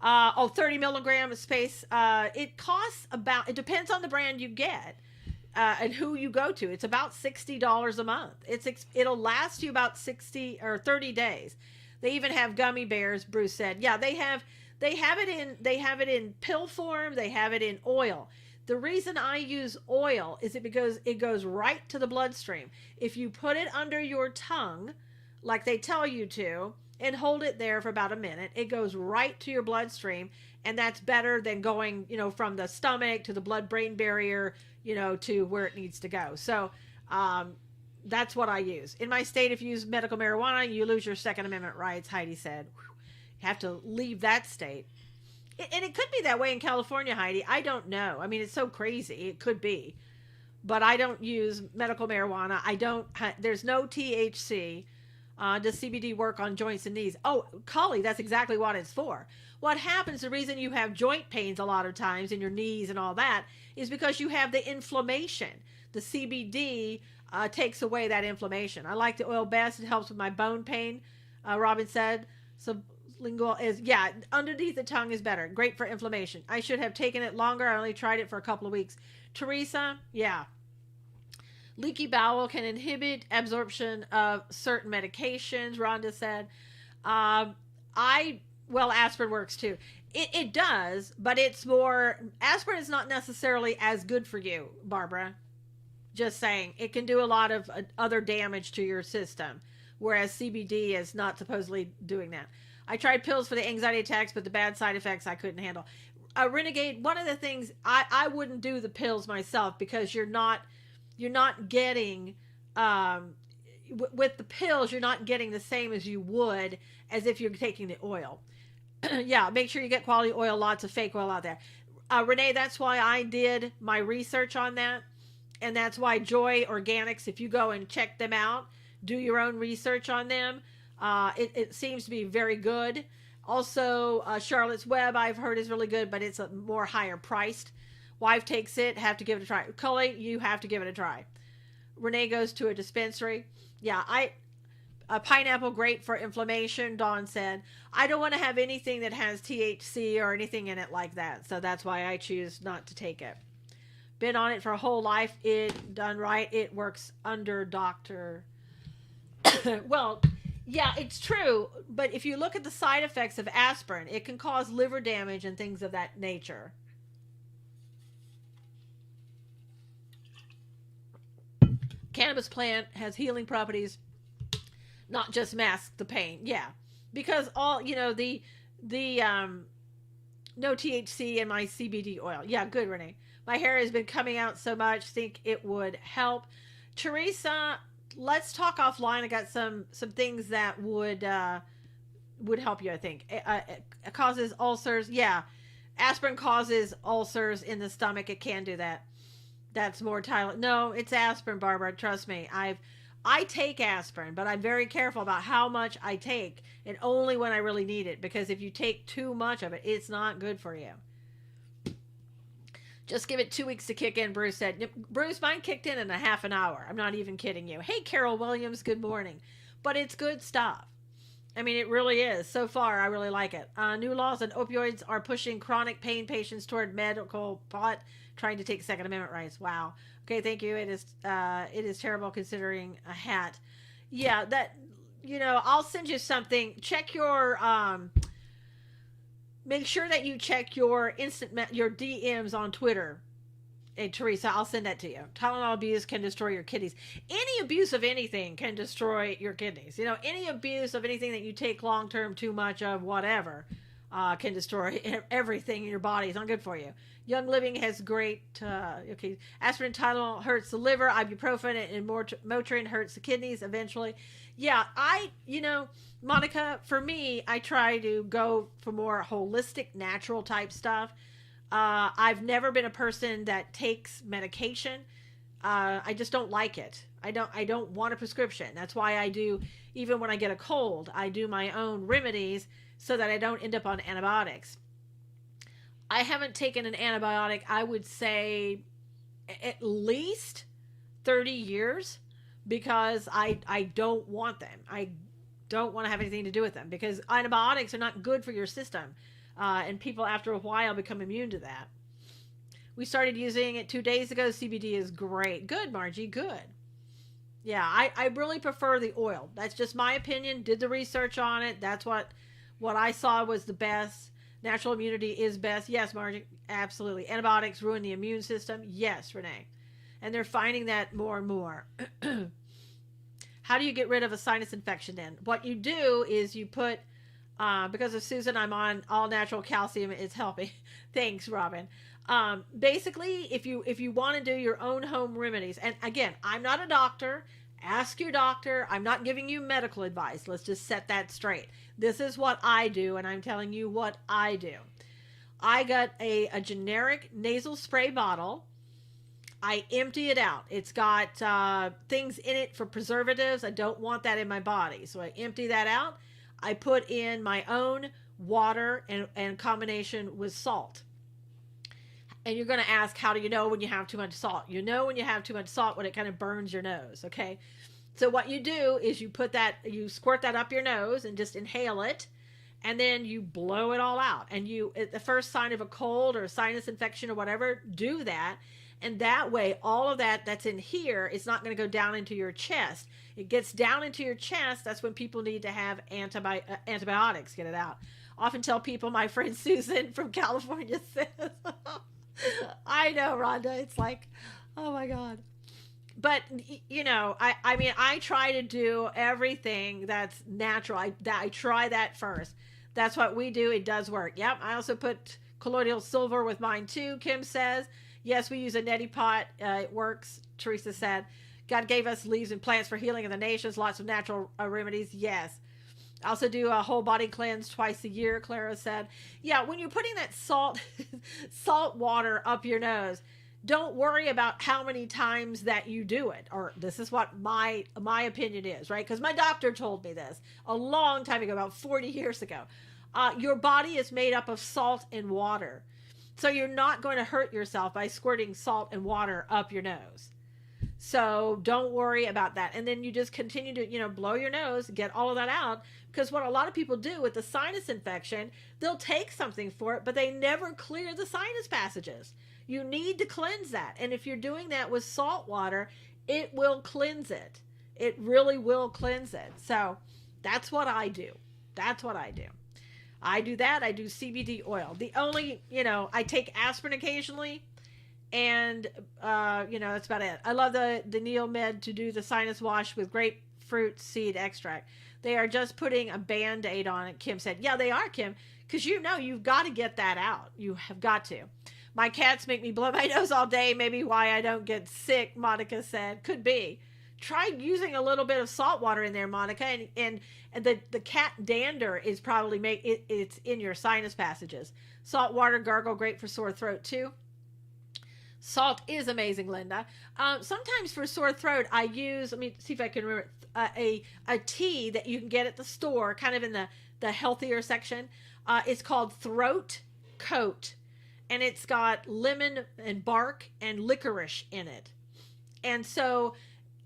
30 milligram of space. It costs it depends on the brand you get. And who you go to. It's about $60 a month. It'll last you about 60 or 30 days. They even have gummy bears, Bruce said. Yeah, they have it in pill form, they have it in oil. The reason I use oil is because it goes right to the bloodstream. If you put it under your tongue, like they tell you to, and hold it there for about a minute, it goes right to your bloodstream, and that's better than going, from the stomach to the blood-brain barrier, to where it needs to go. So that's what I use. In my state, if you use medical marijuana, you lose your Second Amendment rights, Heidi said. You have to leave that state. And it could be that way in California, Heidi. I don't know. I mean, it's so crazy. It could be. But I don't use medical marijuana. There's no THC. Does CBD work on joints and knees? Oh, Cully, that's exactly what it's for. What happens, the reason you have joint pains a lot of times in your knees and all that is because you have the inflammation. The CBD takes away that inflammation. I like the oil best. It helps with my bone pain, Robin said. Sublingual is, underneath the tongue is better. Great for inflammation. I should have taken it longer. I only tried it for a couple of weeks. Teresa, yeah. Leaky bowel can inhibit absorption of certain medications, Rhonda said. Aspirin works too. It does, but it's more, aspirin is not necessarily as good for you, Barbara. Just saying. It can do a lot of other damage to your system, whereas CBD is not supposedly doing that. I tried pills for the anxiety attacks, but the bad side effects I couldn't handle. Renegade, one of the things, I wouldn't do the pills myself because you're not getting, with the pills, you're not getting the same as you would as if you're taking the oil. Yeah, make sure you get quality oil, lots of fake oil out there. Renee, that's why I did my research on that. And that's why Joy Organics, if you go and check them out, do your own research on them. It seems to be very good. Also, Charlotte's Web, I've heard is really good, but it's a more higher priced. Wife takes it, have to give it a try. Cully, you have to give it a try. Renee goes to a dispensary. Yeah, a pineapple, great for inflammation, Dawn said. I don't want to have anything that has THC or anything in it like that. So that's why I choose not to take it. Been on it for a whole life. It done right. It works under doctor. Well, yeah, it's true. But if you look at the side effects of aspirin, it can cause liver damage and things of that nature. Cannabis plant has healing properties, not just mask the pain. Yeah, because all the no THC in my CBD oil. Yeah, good, Renee. My hair has been coming out so much. Think it would help. Teresa, let's talk offline. I got some things that would help you. I think it causes ulcers. Yeah, aspirin causes ulcers in the stomach. It can do that. That's more Tylenol. No, it's aspirin, Barbara. Trust me. I take aspirin, but I'm very careful about how much I take, and only when I really need it. Because if you take too much of it, it's not good for you. Just give it 2 weeks to kick in, Bruce said. Bruce, mine kicked in a half an hour. I'm not even kidding you. Hey, Carol Williams, good morning. But it's good stuff. I mean, it really is. So far, I really like it. New laws on opioids are pushing chronic pain patients toward medical pot, trying to take Second Amendment rights. Wow. Okay, thank you. It is terrible considering a hat. Yeah, that, I'll send you something. Check your, make sure that you check your your DMs on Twitter. Hey, Teresa, I'll send that to you. Tylenol abuse can destroy your kidneys. Any abuse of anything can destroy your kidneys. Any abuse of anything that you take long-term, too much of, whatever, can destroy everything in your body. It's not good for you. Young Living has great, aspirin, Tylenol hurts the liver, ibuprofen and Motrin hurts the kidneys eventually. Yeah, Monica, for me, I try to go for more holistic, natural type stuff. I've never been a person that takes medication. I just don't like it. I don't want a prescription. That's why I do, even when I get a cold, I do my own remedies so that I don't end up on antibiotics. I haven't taken an antibiotic, I would say, at least 30 years because I don't want them. I don't want to have anything to do with them because antibiotics are not good for your system. And people after a while become immune to that. We started using it 2 days ago. CBD is great. Good, Margie. Good. Yeah, I really prefer the oil. That's just my opinion. Did the research on it. That's what I saw was the best. Natural immunity is best. Yes, Margie. Absolutely. Antibiotics ruin the immune system. Yes, Renee. And they're finding that more and more. How do you get rid of a sinus infection then? What you do is you put, because of Susan, I'm on all natural calcium. It's helping. Thanks, Robin. Basically, if you want to do your own home remedies, and again, I'm not a doctor. Ask your doctor. I'm not giving you medical advice. Let's just set that straight. This is what I do, and I'm telling you what I do. I got a generic nasal spray bottle. I empty it out. It's got things in it for preservatives. I don't want that in my body. So I empty that out. I put in my own water and combination with salt. And you're going to ask, how do you know when you have too much salt? You know when you have too much salt when it kind of burns your nose, okay? So what you do is you squirt that up your nose and just inhale it, and then you blow it all out. And at the first sign of a cold or a sinus infection or whatever, do that. And that way, all of that's in here is not going to go down into your chest. It gets down into your chest. That's when people need to have antibiotics, get it out. Often tell people, my friend Susan from California says, I know, Rhonda. It's like, oh my God. But, I mean, I try to do everything that's natural. I try that first. That's what we do. It does work. Yep. I also put colloidal silver with mine too, Kim says. Yes, we use a neti pot. It works, Teresa said. God gave us leaves and plants for healing of the nations. Lots of natural remedies. Yes. I also do a whole body cleanse twice a year, Clara said. Yeah, when you're putting that salt water up your nose, don't worry about how many times that you do it. Or this is what my opinion is, right? Because my doctor told me this a long time ago, about 40 years ago. Your body is made up of salt and water. So you're not going to hurt yourself by squirting salt and water up your nose. So don't worry about that. And then you just continue to, blow your nose, get all of that out. Because what a lot of people do with the sinus infection, they'll take something for it, but they never clear the sinus passages. You need to cleanse that. And if you're doing that with salt water, it will cleanse it. It really will cleanse it. So that's what I do. That's what I do. I do that. I do CBD oil. The only, I take aspirin occasionally. And, that's about it. I love the Neomed to do the sinus wash with grapefruit seed extract. They are just putting a Band-Aid on it, Kim said. Yeah, they are, Kim, because you've got to get that out. You have got to. My cats make me blow my nose all day. Maybe why I don't get sick, Monica said. Could be. Try using a little bit of salt water in there, Monica, and the cat dander is probably it's in your sinus passages. Salt water gargle, great for sore throat too. Salt is amazing, Linda. Sometimes for sore throat, I use, let me see if I can remember, a tea that you can get at the store, kind of in the healthier section. It's called Throat Coat, and it's got lemon and bark and licorice in it. And so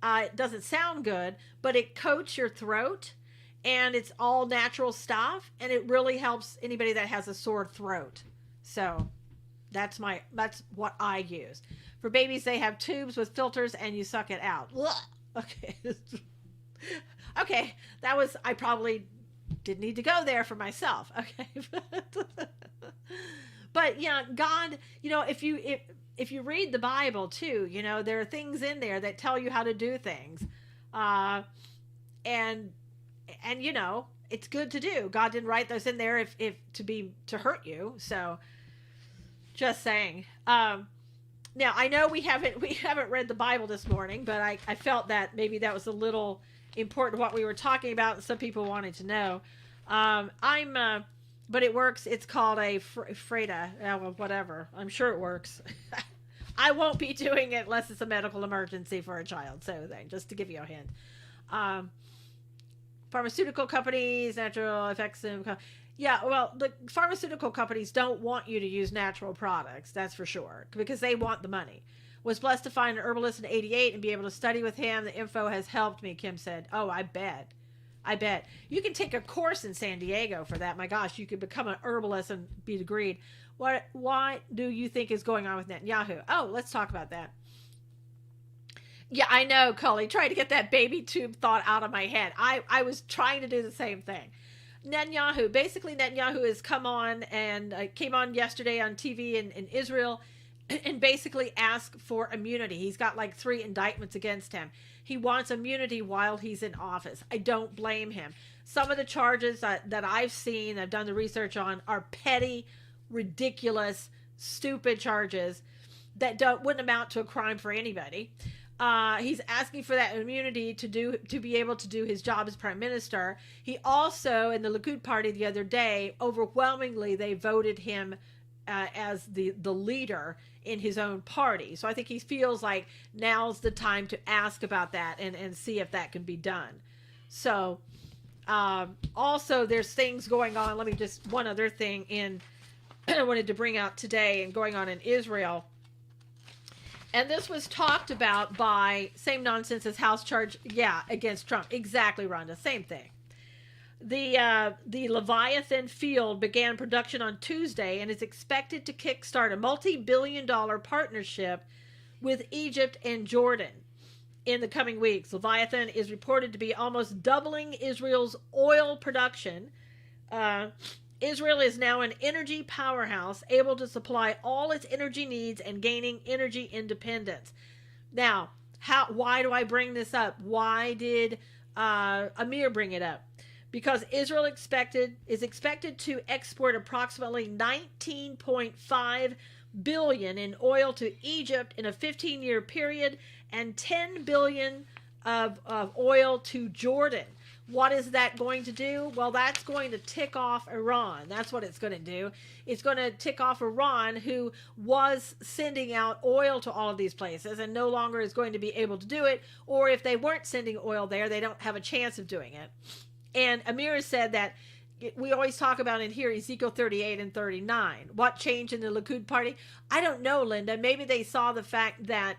it doesn't sound good, but it coats your throat, and it's all natural stuff, and it really helps anybody that has a sore throat. So that's what I use. For babies, they have tubes with filters and you suck it out. Ugh. Okay. Okay. I probably didn't need to go there for myself. Okay. But yeah, God, if you read the Bible too, there are things in there that tell you how to do things. And it's good to do. God didn't write those in there if to hurt you. So, just saying. Now I know we haven't read the Bible this morning, but I felt that maybe that was a little important what we were talking about, and some people wanted to know. But it works. It's called a Freda, whatever. I'm sure it works. I won't be doing it unless it's a medical emergency for a child. So just to give you a hint. Pharmaceutical companies, natural effects, yeah, well, the pharmaceutical companies don't want you to use natural products, that's for sure, because they want the money. Was blessed to find an herbalist in 88 and be able to study with him. The info has helped me, Kim said. Oh, I bet. I bet. You can take a course in San Diego for that. My gosh, you could become an herbalist and be degreed. Why do you think is going on with Netanyahu? Oh, let's talk about that. Yeah, I know, Cully. Trying to get that baby tube thought out of my head. I was trying to do the same thing. Netanyahu has come on and came on yesterday on TV in Israel and basically asked for immunity. He's got like 3 indictments against him. He wants immunity while he's in office. I don't blame him. Some of the charges that I've seen, I've done the research on, are petty, ridiculous, stupid charges that wouldn't amount to a crime for anybody. He's asking for that immunity to be able to do his job as prime minister. He also, in the Likud party the other day, overwhelmingly they voted him as the leader in his own party. So I think he feels like now's the time to ask about that and see if that can be done. So also there's things going on. Let me just, one other thing I wanted to bring out today and going on in Israel. And this was talked about by same nonsense as House charge, against Trump. Exactly, Rhonda. Same thing. The Leviathan field began production on Tuesday and is expected to kickstart a multi-billion-dollar partnership with Egypt and Jordan in the coming weeks. Leviathan is reported to be almost doubling Israel's oil production. Israel is now an energy powerhouse, able to supply all its energy needs and gaining energy independence. Now, why do I bring this up? Why did Amir bring it up? Because Israel is expected to export approximately 19.5 billion in oil to Egypt in a 15-year period and 10 billion of oil to Jordan. What is that going to do? Well, that's going to tick off Iran. That's what it's going to do. It's going to tick off Iran, who was sending out oil to all of these places and no longer is going to be able to do it. Or if they weren't sending oil there, they don't have a chance of doing it. And Amir said that we always talk about in here Ezekiel 38 and 39. What changed in the Likud party? I don't know, Linda. Maybe they saw the fact that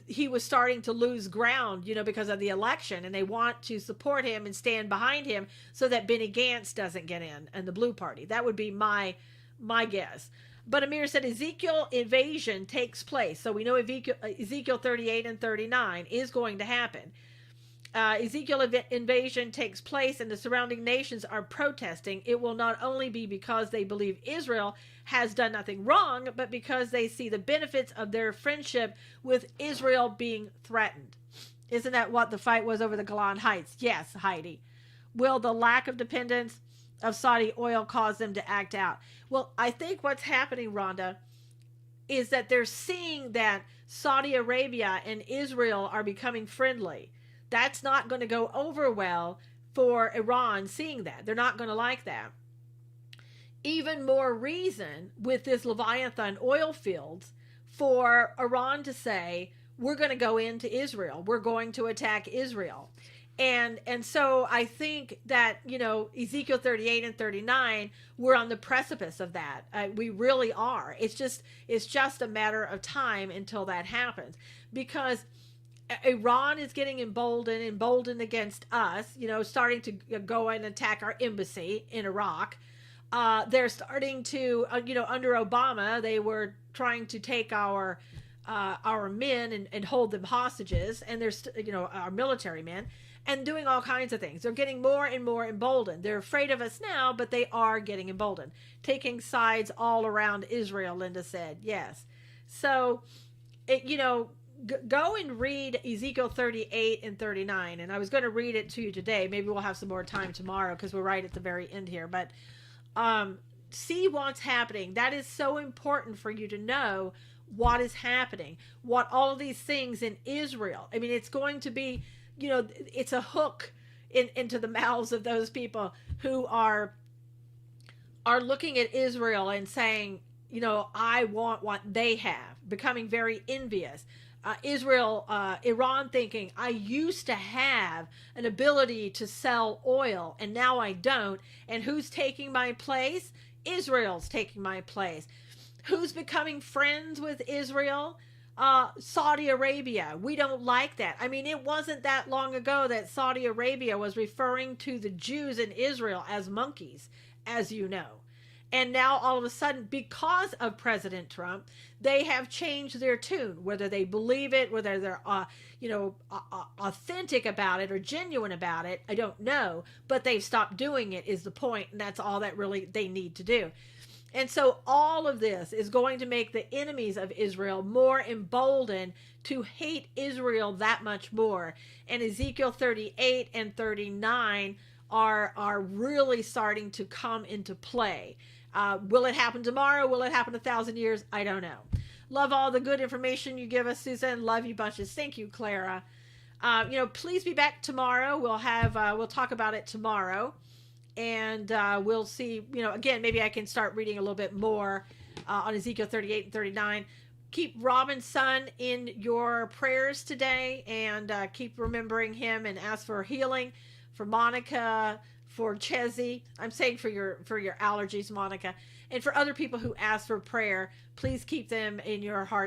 he was starting to lose ground, because of the election, and they want to support him and stand behind him so that Benny Gantz doesn't get in and the Blue Party. That would be my guess. But Amir said Ezekiel invasion takes place. So we know Ezekiel 38 and 39 is going to happen. Ezekiel invasion takes place and the surrounding nations are protesting. It will not only be because they believe Israel has done nothing wrong, but because they see the benefits of their friendship with Israel being threatened. Isn't that what the fight was over the Golan Heights? Yes, Heidi. Will the lack of dependence of Saudi oil cause them to act out? Well, I think what's happening, Rhonda, is that they're seeing that Saudi Arabia and Israel are becoming friendly. That's not going to go over well for Iran seeing that. They're not going to like that. Even more reason with this Leviathan oil fields for Iran to say, we're going to go into Israel. We're going to attack Israel. And so I think that, Ezekiel 38 and 39, we're on the precipice of that. We really are. It's just a matter of time until that happens, because Iran is getting emboldened against us, starting to go and attack our embassy in Iraq. They're starting to, under Obama, they were trying to take our men and hold them hostages, and there's, our military men, and doing all kinds of things. They're getting more and more emboldened. They're afraid of us now, but they are getting emboldened. Taking sides all around Israel, Linda said. Yes. So, go and read Ezekiel 38 and 39. And I was going to read it to you today. Maybe we'll have some more time tomorrow because we're right at the very end here. But see what's happening. That is so important for you to know what is happening. What all of these things in Israel. I mean, it's going to be, it's a hook into the mouths of those people who are looking at Israel and saying, I want what they have, becoming very envious. Iran thinking, I used to have an ability to sell oil and now I don't. And who's taking my place? Israel's taking my place. Who's becoming friends with Israel? Saudi Arabia. We don't like that. I mean, it wasn't that long ago that Saudi Arabia was referring to the Jews in Israel as monkeys, as you know. And now all of a sudden, because of President Trump, they have changed their tune, whether they believe it, whether they're, authentic about it or genuine about it. I don't know, but they've stopped doing it is the point, and that's all that really they need to do. And so all of this is going to make the enemies of Israel more emboldened to hate Israel that much more. And Ezekiel 38 and 39 are really starting to come into play. Will it happen tomorrow? Will it happen 1,000 years? I don't know. Love all the good information you give us, Susan. Love you bunches. Thank you, Clara. Please be back tomorrow. We'll talk about it tomorrow. And we'll see, again, maybe I can start reading a little bit more on Ezekiel 38 and 39. Keep Robin's son in your prayers today, and keep remembering him and ask for healing for Monica, for Chezzy. I'm saying for your allergies, Monica, and for other people who ask for prayer. Please keep them in your hearts